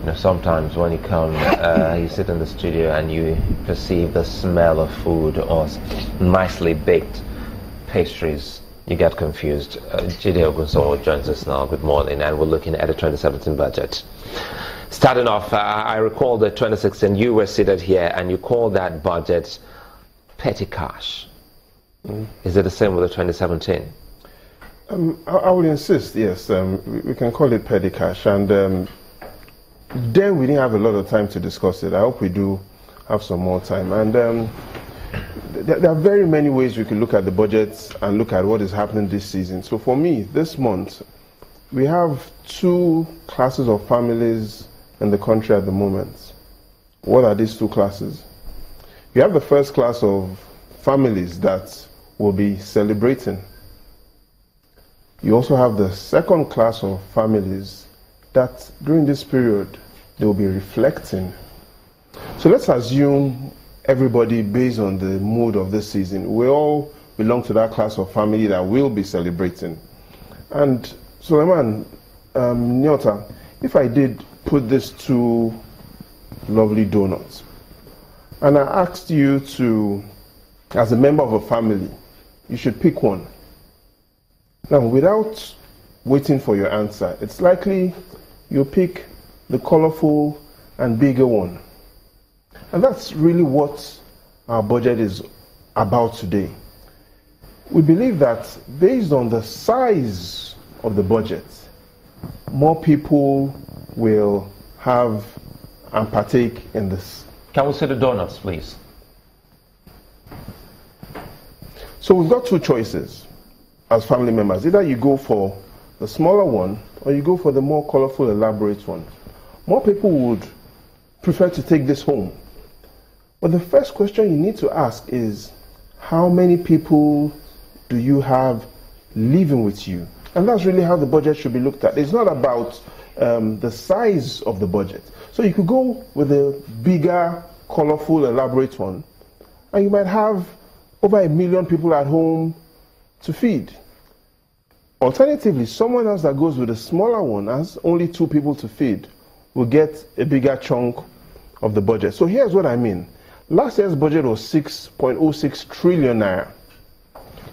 You know, sometimes when you come, you sit in the studio and you perceive the smell of food or nicely baked pastries, you get confused. Jide Ogunsanwo joins us now. Good morning, and we're looking at the 2017 budget. Starting off, I recall the 2016, you were seated here and you called that budget petty cash. Is it the same with the 2017? I would insist, yes. We can call it petty cash. And then we didn't have a lot of time to discuss it. I hope we do have some more time. And there are very many ways we can look at the budget and look at what is happening this season. So for me, this month, we have two classes of families in the country at the moment. What are these two classes? You have the first class of families that will be celebrating. You also have the second class of families that during this period they will be reflecting. So let's assume everybody, based on the mood of this season, we all belong to that class of family that will be celebrating. And Suleiman, Nyota, if I did put these two lovely donuts and I asked you to, as a member of a family, you should pick one. Now, without waiting for your answer, it's likely you pick the colorful and bigger one. And that's really what our budget is about today. We believe that based on the size of the budget, more people will have and partake in this. Can we see the donuts, please? So we've got two choices as family members. Either you go for the smaller one or you go for the more colorful, elaborate one. More people would prefer to take this home. But the first question you need to ask is, how many people do you have living with you? And that's really how the budget should be looked at. It's not about the size of the budget. So you could go with a bigger, colorful, elaborate one, and you might have over 1 million people at home to feed. Alternatively, someone else that goes with a smaller one, has only 2 people to feed, will get a bigger chunk of the budget. So here's what I mean. Last year's budget was 6.06 trillion naira.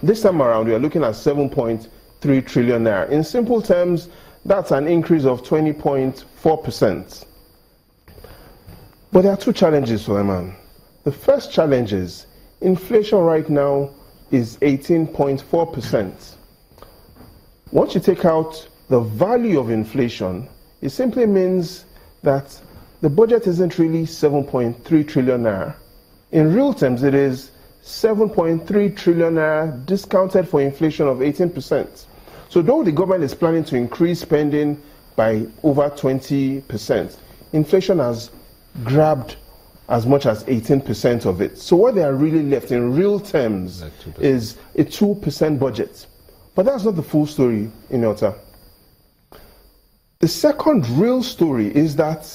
This time around, we are looking at 7.3 trillion naira. In simple terms, that's an increase of 20.4%. But there are two challenges, Suleiman. The first challenge is inflation right now is 18.4%. Once you take out the value of inflation, it simply means that the budget isn't really 7.3 trillion naira. In real terms, it is 7.3 trillion naira discounted for inflation of 18%. So though the government is planning to increase spending by over 20%, inflation has grabbed as much as 18% of it. So what they are really left in real terms is a 2% budget. But that's not the full story, Inota. The second real story is that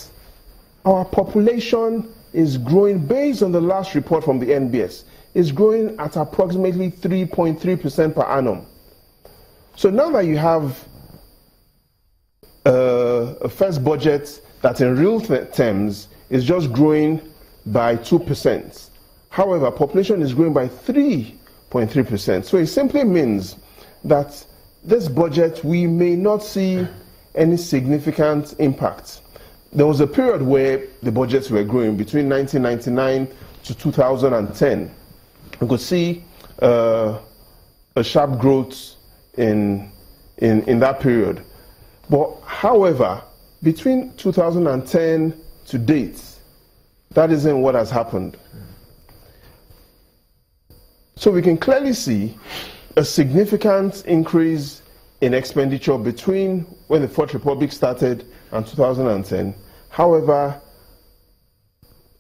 our population is growing, based on the last report from the NBS, is growing at approximately 3.3% per annum. So now that you have a first budget that in real terms is just growing by 2%. However, population is growing by 3.3%. So it simply means that this budget, we may not see any significant impact. There was a period where the budgets were growing between 1999 to 2010. You could see a sharp growth in that period. But however, between 2010 to date, that isn't what has happened. So we can clearly see a significant increase in expenditure between when the Fourth Republic started and 2010. However,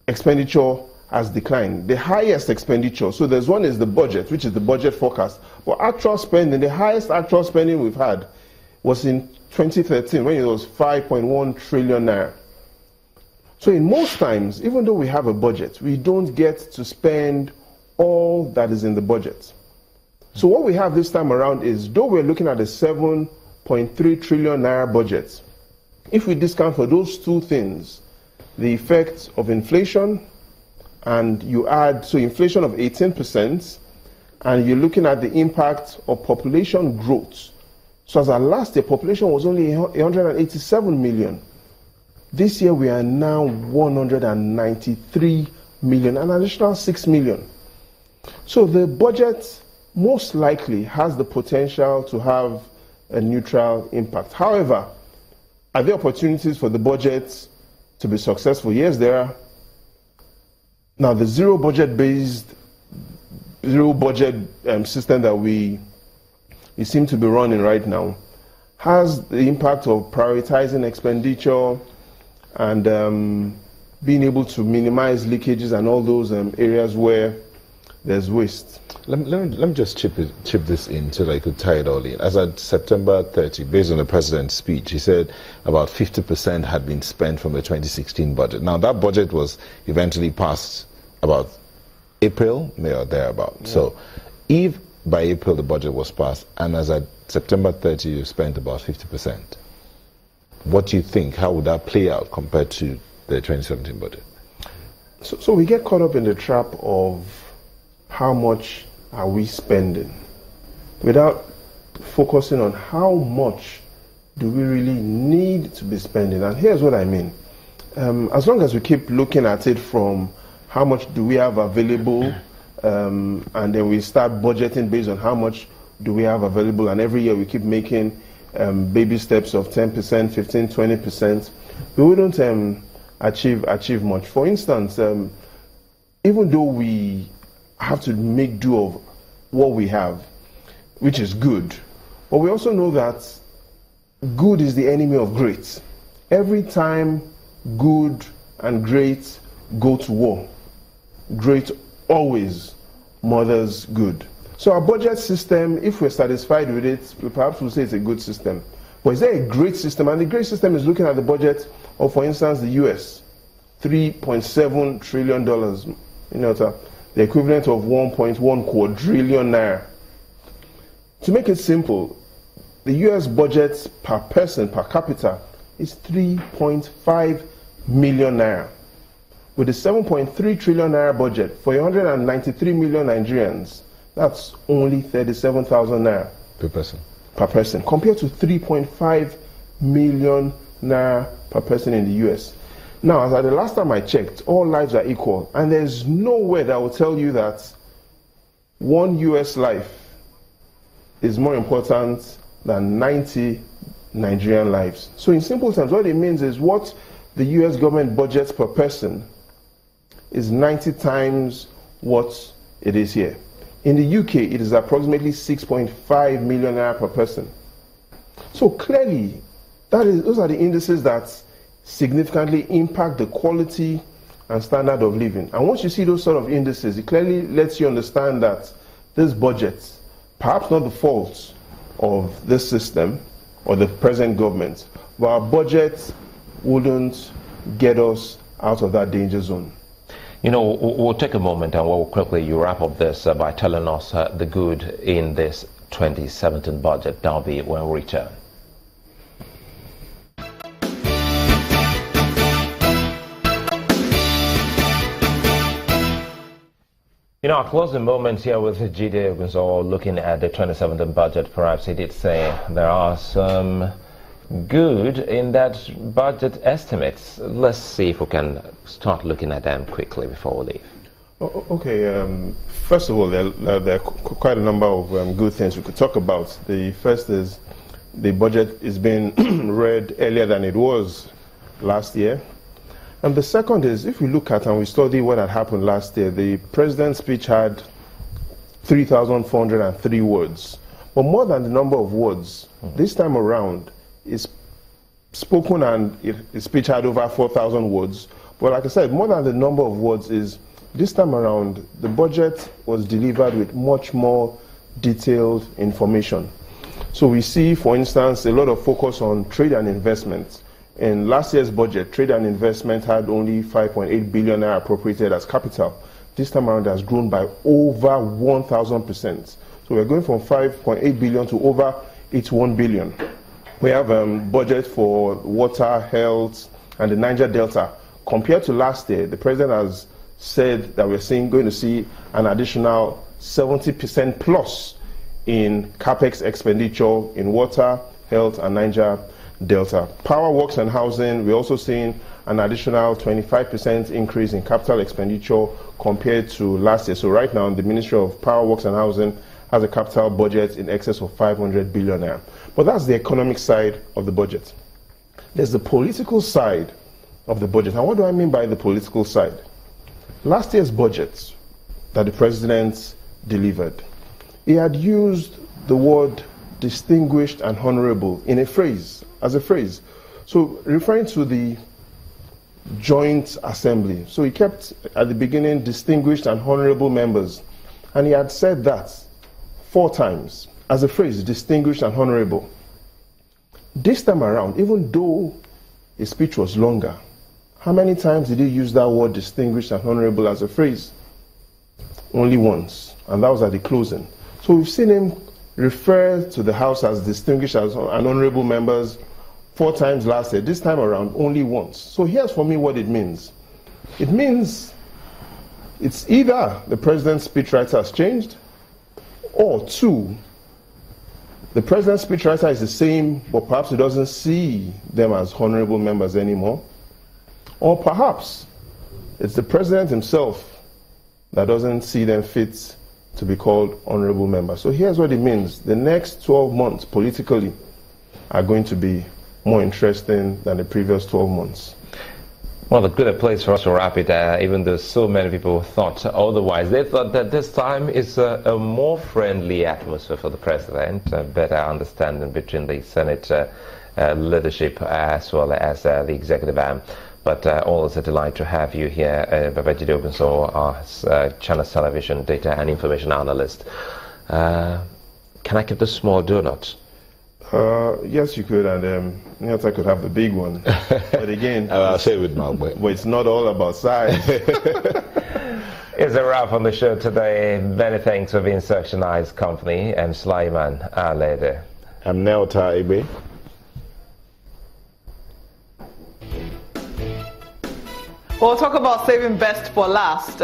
expenditure has declined. The highest expenditure, so there's one is the budget, which is the budget forecast. But actual spending, the highest actual spending we've had was in 2013 when it was 5.1 trillion naira. So in most times, even though we have a budget, we don't get to spend all that is in the budget. So what we have this time around is, though we're looking at a 7.3 trillion naira budget, If we discount for those two things, the effect of inflation, and you add, so inflation of 18%, and you're looking at the impact of population growth. So as our last year, population was only 187 million. This year we are now 193 million, an additional 6 million. So the budget most likely has the potential to have a neutral impact. However, are there opportunities for the budget to be successful? Yes, there are. Now, the zero budget system that we seem to be running right now has the impact of prioritizing expenditure and being able to minimize leakages and all those areas where there's waste. Let me just chip this in so that I could tie it all in. As at September 30, based on the president's speech, he said about 50% had been spent from the 2016 budget. Now, that budget was eventually passed about April, May or thereabout. Yeah. So if by April the budget was passed, and as at September 30 you spent about 50%, what do you think? How would that play out compared to the 2017 budget? So we get caught up in the trap of how much are we spending without focusing on how much do we really need to be spending. And here's what I mean. As long as we keep looking at it from how much do we have available, and then we start budgeting based on how much do we have available, and every year we keep making baby steps of 10%, 15, 20%, we wouldn't achieve much. For instance, even though we have to make do of what we have, which is good, but we also know that good is the enemy of great. Every time good and great go to war, great always mothers good. So our budget system, if we're satisfied with it, we perhaps will say it's a good system. But is there a great system? And the great system is looking at the budget of, for instance, the US, $3.7 trillion, the equivalent of 1.1 quadrillion naira. To make it simple, the US budget per person, per capita, is 3.5 million naira. With the 7.3 trillion naira budget for 193 million Nigerians, that's only 37,000 naira per person. Per person, compared to 3.5 million naira per person in the US. Now, as at the last time I checked, all lives are equal, and there's nowhere that will tell you that one US life is more important than 90 Nigerian lives. So in simple terms, what it means is what the US government budgets per person is 90 times what it is here. In the UK, it is approximately 6.5 million naira per person. So clearly, those are the indices that significantly impact the quality and standard of living. And once you see those sort of indices, it clearly lets you understand that this budget, perhaps not the fault of this system or the present government, but our budget wouldn't get us out of that danger zone. You know, we'll take a moment and we'll quickly wrap up this by telling us the good in this 2017 budget. That'll be when we return. You know, I'll close the moment here with Babajide Ogunsanwo looking at the 2017 budget. Perhaps he did say there are some good in that budget estimates. Let's see if we can start looking at them quickly before we leave. Okay, first of all, there are quite a number of good things we could talk about. The first is the budget is being read earlier than it was last year. And the second is, if we look at and we study what had happened last year, the president's speech had 3,403 words. But more than the number of words, this time around, is spoken and his speech had over 4,000 words. But like I said, more than the number of words is, this time around, the budget was delivered with much more detailed information. So we see, for instance, a lot of focus on trade and investment. In last year's budget, trade and investment had only 5.8 billion naira appropriated as capital. This time around, it has grown by over 1,000%. So we're going from 5.8 billion to over 81 billion. We have budget for water, health, and the Niger Delta. Compared to last year, the president has said that we're going to see an additional 70% plus in capex expenditure in water, health, and Niger Delta. Power, works, and housing, we're also seeing an additional 25% increase in capital expenditure compared to last year. So right now, the Ministry of Power, Works, and Housing has a capital budget in excess of 500 billion naira. But that's the economic side of the budget. There's the political side of the budget. And what do I mean by the political side? Last year's budget that the president delivered, he had used the word distinguished and honorable in a phrase, as a phrase. So referring to the joint assembly. So he kept at the beginning distinguished and honorable members. And he had said that 4 times as a phrase, distinguished and honorable. This time around, even though his speech was longer, how many times did he use that word distinguished and honorable as a phrase? Only once, and that was at the closing. So we've seen him refer to the House as distinguished and honorable members 4 times last year. This time around, only once. So here's for me what it means. It means it's either the president's speechwriter has changed, or 2, the president's speechwriter is the same, but perhaps he doesn't see them as honorable members anymore. Or perhaps it's the president himself that doesn't see them fit to be called honorable members. So here's what it means. The next 12 months politically are going to be more interesting than the previous 12 months. Well, a good place for us to wrap it, even though so many people thought otherwise. They thought that this time is a more friendly atmosphere for the president, a better understanding between the Senate leadership as well as the executive arm. But always a delight to have you here, Babajide Ogunsanwo, our Channels Television data and information analyst. Can I keep the small donut? Yes, you could, and I could have the big one. But again, I'll say it with my way. But it's not all about size. It's a wrap on the show today. Many thanks for being such a nice company. I'm Sulaiman Alede. I'm Neota Ebe. We'll talk about saving best for last.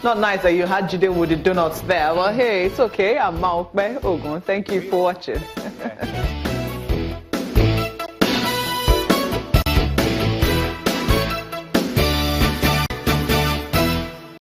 Not nice that you had Jide with the donuts there. Well, hey, it's okay. I'm Maokbe Ogun. Thank you for watching.